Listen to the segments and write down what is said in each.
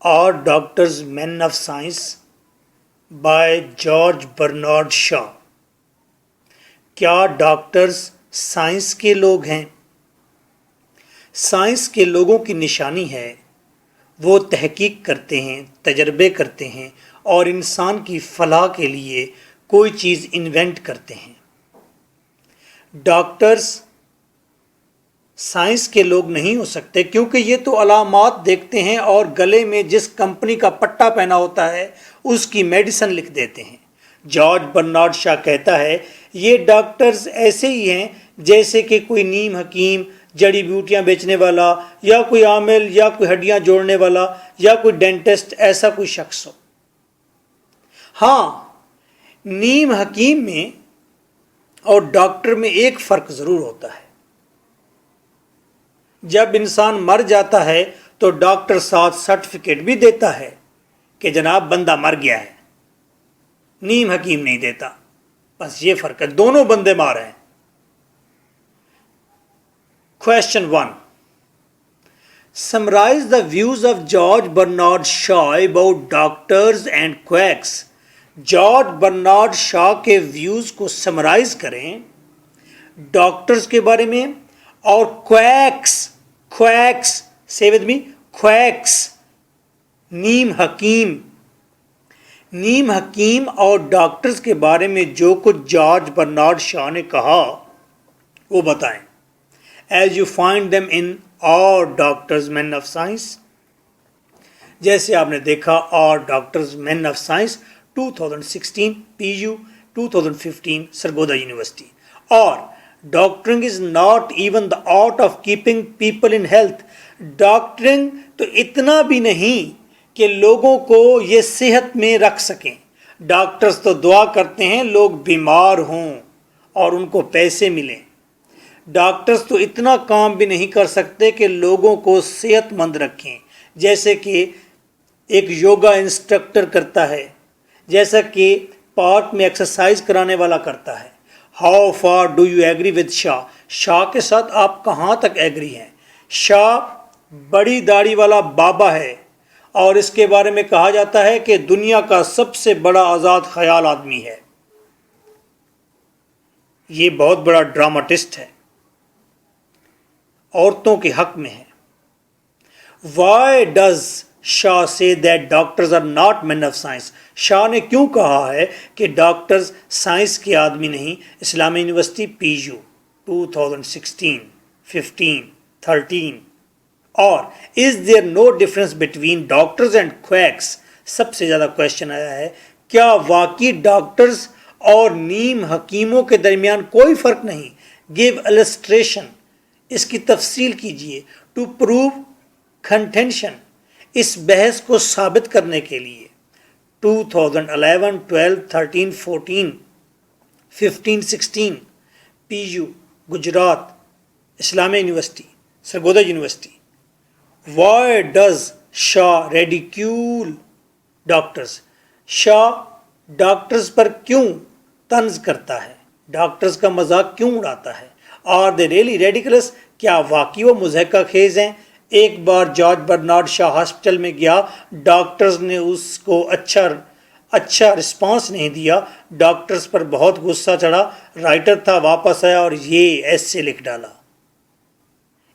Are Doctors Men of Science by George Bernard Shaw. کیا doctors science کے لوگ ہیں؟ سائنس کے لوگوں کی نشانی ہے وہ تحقیق کرتے ہیں، تجربے کرتے ہیں اور انسان کی فلاح کے لیے کوئی چیز انوینٹ کرتے ہیں۔ ڈاکٹرز سائنس کے لوگ نہیں ہو سکتے کیونکہ یہ تو علامات دیکھتے ہیں اور گلے میں جس کمپنی کا پٹا پہنا ہوتا ہے اس کی میڈیسن لکھ دیتے ہیں۔ جارج برنارڈ شا کہتا ہے یہ ڈاکٹرز ایسے ہی ہیں جیسے کہ کوئی نیم حکیم، جڑی بوٹیاں بیچنے والا، یا کوئی عامل، یا کوئی ہڈیاں جوڑنے والا، یا کوئی ڈینٹسٹ، ایسا کوئی شخص ہو۔ ہاں، نیم حکیم میں اور ڈاکٹر میں ایک فرق ضرور ہوتا ہے۔ جب انسان مر جاتا ہے تو ڈاکٹر ساتھ سرٹیفکیٹ بھی دیتا ہے کہ جناب بندہ مر گیا ہے، نیم حکیم نہیں دیتا۔ بس یہ فرق ہے، دونوں بندے مار ہیں۔ Question 1. Summarize the views of George Bernard Shaw about doctors and quacks. George Bernard Shaw کے ویوز کو سمرائز کریں ڈاکٹرز کے بارے میں اور quacks say with me, quacks نیم حکیم اور ڈاکٹرز کے بارے میں جو کچھ جارج برنارڈ شا نے کہا وہ بتائیں۔ As you find them in Our Doctors Men of Science، جیسے آپ نے دیکھا Our Doctors Men of Science 2016 PU 2015 Sargodha university, اور doctoring is not even the art of keeping people in health. Doctoring تو اتنا بھی نہیں کہ لوگوں کو یہ صحت میں رکھ سکیں۔ ڈاکٹرز تو دعا کرتے ہیں لوگ بیمار ہوں اور ان کو پیسے ملیں۔ ڈاکٹرز تو اتنا کام بھی نہیں کر سکتے کہ لوگوں کو صحت مند رکھیں، جیسے کہ ایک یوگا انسٹرکٹر کرتا ہے، جیسا کہ پارک میں ایکسرسائز کرانے والا کرتا ہے۔ How far do you agree with Shaw? Shaw کے ساتھ آپ کہاں تک ایگری ہیں؟ شاہ بڑی داڑھی والا بابا ہے اور اس کے بارے میں کہا جاتا ہے کہ دنیا کا سب سے بڑا آزاد خیال آدمی ہے۔ یہ بہت بڑا ڈراماٹسٹ ہے، عورتوں کے حق میں ہے۔ Why does Shah say that doctors are not men of science؟ شاہ نے کیوں کہا ہے کہ ڈاکٹرز سائنس کے آدمی نہیں؟ اسلامی یونیورسٹی PU 2016 15 13۔ اور is there no difference between doctors and quacks؟ سب سے زیادہ کوشچن آیا ہے کیا واقعی ڈاکٹرز اور نیم حکیموں کے درمیان کوئی فرق نہیں؟ give illustration، اس کی تفصیل کیجئے۔ to prove contention، اس بحث کو ثابت کرنے کے لیے۔ 2011 12 13 14 15 16 PU Gujrat Islamia university Sargodha university. Why does Shah ridicule doctors؟ Shaw doctors پر کیوں طنز کرتا ہے؟ ڈاکٹرز کا مذاق کیوں اڑاتا ہے؟ Are they really ridiculous؟ کیا واقعی وہ مضحکہ خیز ہیں؟ ایک بار جارج برنارڈ شاہ ہاسپٹل میں گیا، ڈاکٹرز نے اس کو اچھا رسپانس نہیں دیا، ڈاکٹرز پر بہت غصہ چڑھا، رائٹر تھا، واپس آیا اور یہ ایسے لکھ ڈالا۔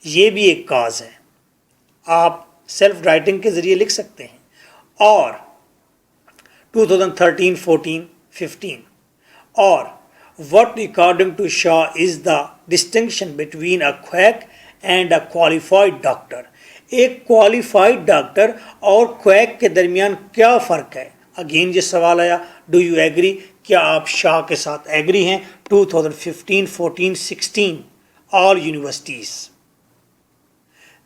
یہ بھی ایک کاز ہے، آپ سیلف رائٹنگ کے ذریعے لکھ سکتے ہیں۔ اور 2013 14 15 اور what according to Shah is the distinction between a quack and a qualified doctor؟ ایک qualified ڈاکٹر اور quack کے درمیان کیا فرق ہے؟ اگین یہ سوال آیا do you agree؟ کیا آپ شاہ کے ساتھ ایگری ہیں؟ 2015 14 16 all universities۔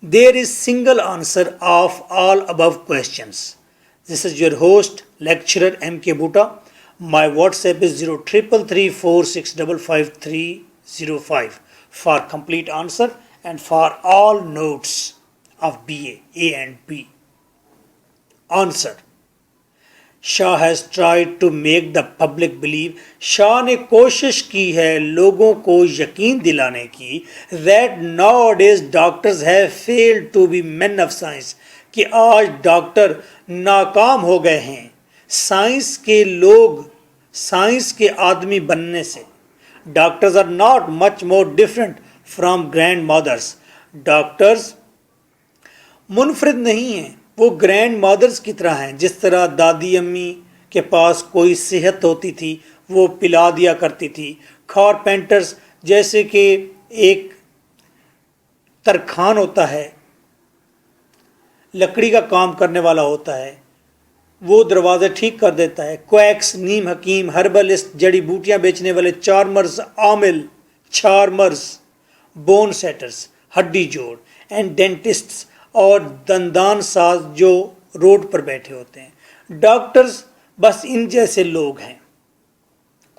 There is single answer of all above questions۔ This is your host lecturer M.K. Bhuta۔ My WhatsApp is 033346555305 for complete answer and for all notes of BA, A and B. Answer: Shah has tried to make the public believe، شاہ نے کوشش کی ہے لوگوں کو یقین دلانے کی that nowadays doctors have failed to be men of science، کہ آج ڈاکٹر ناکام ہو گئے ہیں سائنس کے لوگ، سائنس کے آدمی بننے سے. Doctors are not much more different from grandmothers. Doctors منفرد نہیں ہیں، وہ گرینڈ مادرز کی طرح ہیں. جس طرح دادی امی کے پاس کوئی صحت ہوتی تھی وہ پلا دیا کرتی تھی. کارپینٹرز جیسے کہ ایک ترکھان ہوتا ہے، لکڑی کا کام کرنے والا ہوتا ہے، وہ دروازے ٹھیک کر دیتا ہے. کویکس نیم حکیم، ہربلسٹ جڑی بوٹیاں بیچنے والے، چارمرز عامل، چارمرز بون سیٹرز ہڈی جوڑ، اینڈ ڈینٹسٹس اور دندان ساز جو روڈ پر بیٹھے ہوتے ہیں. ڈاکٹرز بس ان جیسے لوگ ہیں،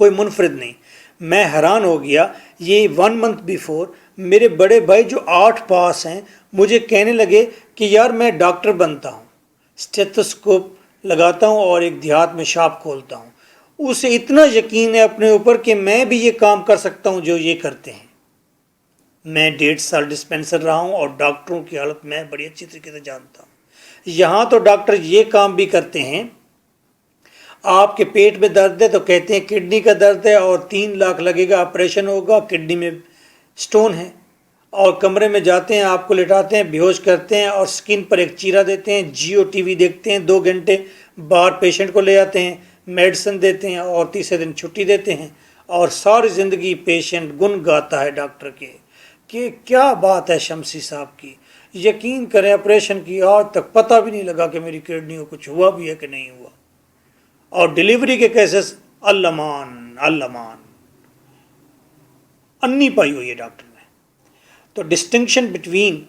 کوئی منفرد نہیں. میں حیران ہو گیا، یہ 1 month بیفور میرے بڑے بھائی جو 8 پاس ہیں مجھے کہنے لگے کہ یار میں ڈاکٹر بنتا ہوں، اسٹیتھوسکوپ لگاتا ہوں اور ایک دیہات میں شاپ کھولتا ہوں. اسے اتنا یقین ہے اپنے اوپر کہ میں بھی یہ کام کر سکتا ہوں جو یہ کرتے ہیں. میں 1.5 سال ڈسپینسر رہا ہوں اور ڈاکٹروں کی حالت میں بڑی اچھی طریقے سے جانتا ہوں. یہاں تو ڈاکٹر یہ کام بھی کرتے ہیں، آپ کے پیٹ میں درد ہے تو کہتے ہیں کڈنی کا درد ہے اور 3 لاکھ لگے گا، آپریشن ہوگا، کڈنی میں سٹون ہے. اور کمرے میں جاتے ہیں، آپ کو لٹاتے ہیں، بے ہوش کرتے ہیں اور سکن پر ایک چیرا دیتے ہیں، جیو ٹی وی دیکھتے ہیں 2 گھنٹے، باہر پیشنٹ کو لے آتے ہیں، میڈیسن دیتے ہیں اور تیسرے دن چھٹی دیتے ہیں. اور ساری زندگی پیشنٹ گن گاتا ہے ڈاکٹر کے کہ کیا بات ہے شمسی صاحب کی، یقین کریں آپریشن کی آج تک پتہ بھی نہیں لگا کہ میری کڈنی کو کچھ ہوا بھی ہے کہ نہیں ہوا. اور ڈیلیوری کے کیسز اللہ انی پائی ہوئی ہے ڈاکٹر میں. تو ڈسٹنکشن بٹوین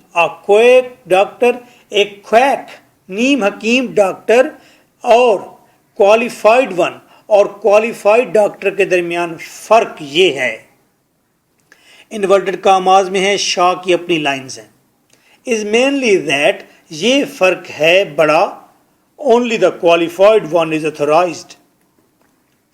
کویک ڈاکٹر، ایک کویک نیم حکیم ڈاکٹر اور کوالیفائڈ ون اور کوالیفائڈ ڈاکٹر کے درمیان فرق یہ ہے، انورٹڈ کاماز میں ہے، شاہ کی اپنی لائنز ہیں، از مینلی دیٹ یہ فرق ہے بڑا. Only the qualified one is authorised.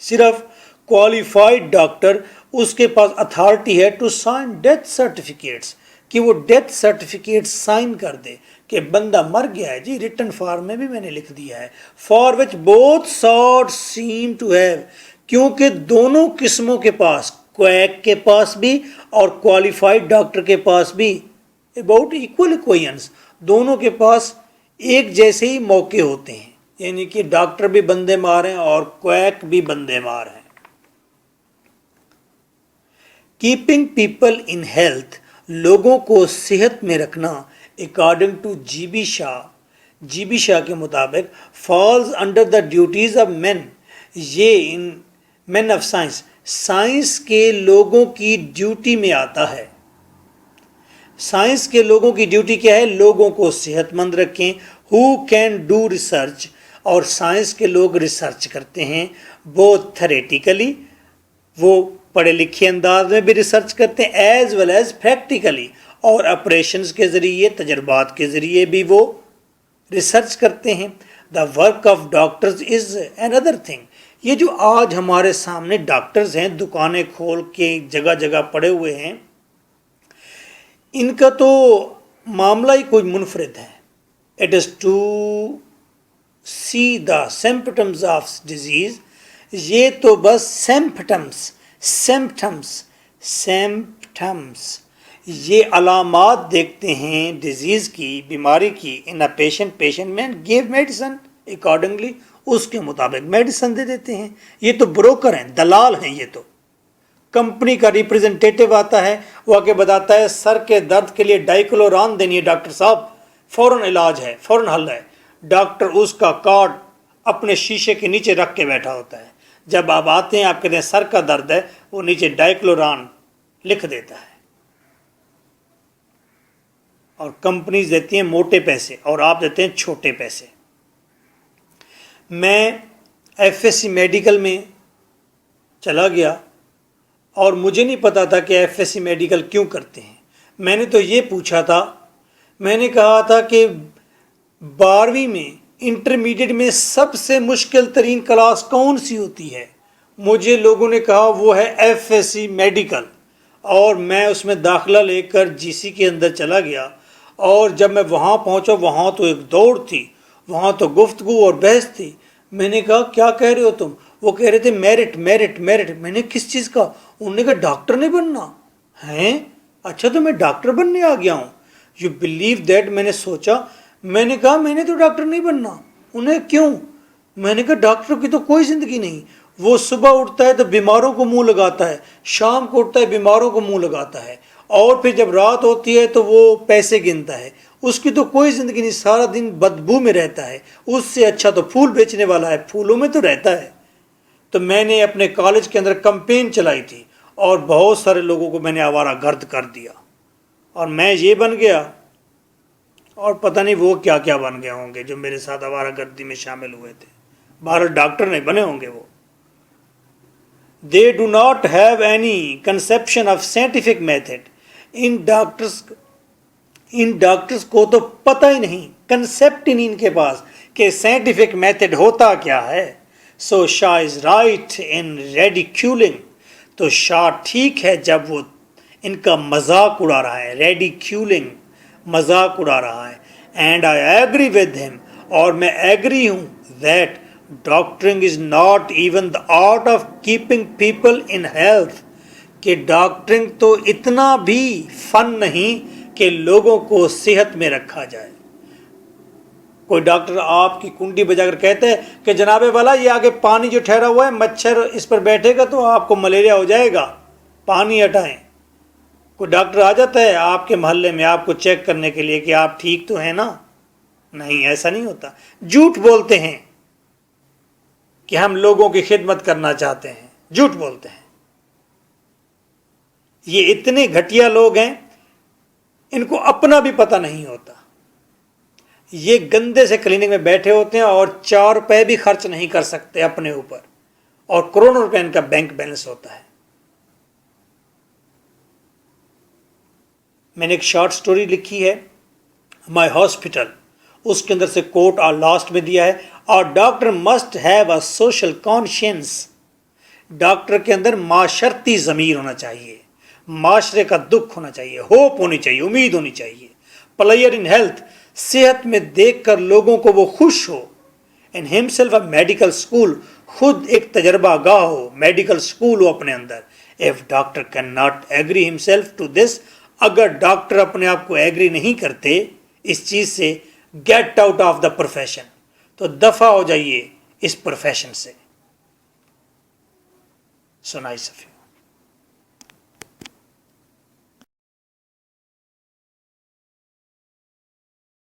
صرف کوالیفائڈ ڈاکٹر اس کے پاس اتھارٹی ہے ٹو سائن ڈیتھ سرٹیفکیٹس، کہ وہ ڈیتھ سرٹیفکیٹ سائن کر دے کہ بندہ مر گیا ہے جی، ریٹن فارم میں بھی میں نے لکھ دیا ہے. For which both sort seem to have, کیونکہ دونوں قسموں کے پاس، کویک کے پاس بھی اور کوالیفائڈ ڈاکٹر کے پاس بھی اباؤٹ ایکول اکویشنز، دونوں کے پاس ایک جیسے ہی موقع ہوتے ہیں. یعنی کہ ڈاکٹر بھی بندے مار ہیں اور کویک بھی بندے مار ہیں. کیپنگ پیپل ان ہیلتھ، لوگوں کو صحت میں رکھنا، according to G B Shaw کے مطابق falls under the duties of man. یہ ان مین آف سائنس، سائنس کے لوگوں کی ڈیوٹی میں آتا ہے. سائنس کے لوگوں کی ڈیوٹی کیا ہے؟ لوگوں کو صحت مند رکھیں. ہو کین ڈو ریسرچ، اور سائنس کے لوگ ریسرچ کرتے ہیں، وہ تھریٹیکلی، وہ پڑھے لکھے انداز میں بھی ریسرچ کرتے ہیں، ایز ویل ایز پریکٹیکلی، اور آپریشنز کے ذریعے، تجربات کے ذریعے بھی وہ ریسرچ کرتے ہیں. The work of doctors is another thing. یہ جو آج ہمارے سامنے ڈاکٹرز ہیں، دکانیں کھول کے جگہ جگہ پڑے ہوئے ہیں، ان کا تو معاملہ ہی کوئی منفرد ہے. It is to see the symptoms of disease. یہ تو بس سمپٹمز یہ علامات دیکھتے ہیں ڈیزیز کی، بیماری کی. ان اے پیشنٹ میں گیو میڈیسن اکارڈنگلی، اس کے مطابق میڈیسن دے دیتے ہیں. یہ تو بروکر ہیں، دلال ہیں. یہ تو کمپنی کا ریپرزنٹیٹیو آتا ہے، وہ آ کے بتاتا ہے سر کے درد کے لیے ڈائکلوران دینی ہے ڈاکٹر صاحب، فوراً علاج ہے، فوراً حل ہے. ڈاکٹر اس کا کارڈ اپنے شیشے کے نیچے رکھ کے بیٹھا ہوتا ہے. جب آپ آتے ہیں، آپ کہتے ہیں سر کا درد ہے، وہ نیچے ڈائکلوران لکھ دیتا ہے. اور کمپنیز دیتی ہیں موٹے پیسے اور آپ دیتے ہیں چھوٹے پیسے. میں ایف ایس سی میڈیکل میں چلا گیا اور مجھے نہیں پتا تھا کہ ایف ایس سی میڈیکل کیوں کرتے ہیں. میں نے تو یہ پوچھا تھا، میں نے کہا تھا کہ 12ویں میں، انٹرمیڈیٹ میں سب سے مشکل ترین کلاس کون سی ہوتی ہے؟ مجھے لوگوں نے کہا وہ ہے ایف ایس سی میڈیکل. اور میں اس میں داخلہ لے کر جی سی کے اندر چلا گیا اور جب میں وہاں پہنچا وہاں تو ایک دوڑ تھی, وہاں تو گفتگو اور بحث تھی. میں نے کہا کیا کہہ رہے ہو تم؟ وہ کہہ رہے تھے میرٹ میرٹ میرٹ. میں نے کس چیز کا؟ انہوں نے کہا ڈاکٹر نہیں بننا. ہیں اچھا تو میں ڈاکٹر بننے آ گیا ہوں. You believe that. میں نے سوچا, میں نے کہا میں نے تو ڈاکٹر نہیں بننا. انہیں کیوں؟ میں نے کہا ڈاکٹر کی تو کوئی زندگی نہیں. وہ صبح اٹھتا ہے تو بیماروں کو منہ لگاتا ہے, شام کو اٹھتا ہے بیماروں کو منہ لگاتا ہے, اور پھر جب رات ہوتی ہے تو وہ پیسے گنتا ہے. اس کی تو کوئی زندگی نہیں, سارا دن بدبو میں رہتا ہے. اس سے اچھا تو پھول بیچنے والا ہے, پھولوں میں تو رہتا ہے. تو میں نے اپنے کالج کے اندر کمپین چلائی تھی اور بہت سارے لوگوں کو میں نے آوارہ گرد کر دیا, اور میں یہ بن گیا, اور پتہ نہیں وہ کیا کیا بن گئے ہوں گے جو میرے ساتھ آوارہ گردی میں شامل ہوئے تھے. بہرحال ڈاکٹر نہیں بنے ہوں گے وہ. They do not have any conception of scientific method. In doctors کو تو پتہ ہی نہیں, کنسیپٹ ہی نہیں ان کے پاس کہ سائنٹیفک میتھڈ ہوتا کیا ہے. سو شاہ از رائٹ ان ریڈیکیولنگ. تو شاہ ٹھیک ہے جب وہ ان کا مذاق اڑا رہا ہے, ریڈیکیولنگ مذاق اڑا رہا ہے. اینڈ آئی ایگری ود ہم, اور میں ایگری ہوں, that doctoring is not even the art of keeping people in health. کہ ڈاکٹرنگ تو اتنا بھی فن نہیں کہ لوگوں کو صحت میں رکھا جائے. کوئی ڈاکٹر آپ کی کنڈی بجا کر کہتے ہیں کہ جناب والا یہ آگے پانی جو ٹھہرا ہوا ہے مچھر اس پر بیٹھے گا تو آپ کو ملیریا ہو جائے گا, پانی ہٹائیں. کوئی ڈاکٹر آ جاتا ہے آپ کے محلے میں آپ کو چیک کرنے کے لیے کہ آپ ٹھیک تو ہیں نا؟ نہیں, ایسا نہیں ہوتا. جھوٹ بولتے ہیں کہ ہم لوگوں کی خدمت کرنا چاہتے ہیں, جھوٹ بولتے ہیں. یہ اتنے گھٹیا لوگ ہیں, ان کو اپنا بھی پتہ نہیں ہوتا. یہ گندے سے کلینک میں بیٹھے ہوتے ہیں اور 4 روپے بھی خرچ نہیں کر سکتے اپنے اوپر, اور کروڑوں روپے ان کا بینک بیلنس ہوتا ہے. میں نے ایک شارٹ سٹوری لکھی ہے, مائی ہاسپٹل. اس کے اندر سے کوٹ اور لاسٹ میں دیا ہے, اور doctor must have a social conscience. Doctor کے اندر معاشرتی ضمیر ہونا چاہیے, معاشرے کا دکھ ہونا چاہیے, ہوپ ہونی چاہیے, امید ہونی چاہیے. پلیئر ان ہیلتھ, صحت میں دیکھ کر لوگوں کو وہ خوش ہو. In himself a medical school, خود ایک تجربہ گاہ ہو, میڈیکل اسکول ہو اپنے اندر. If doctor can not agree himself to this, اگر ڈاکٹر اپنے آپ کو ایگری نہیں کرتے اس چیز سے, get out of the profession, تو دفع ہو جائیے اس پروفیشن سے. So nice of you.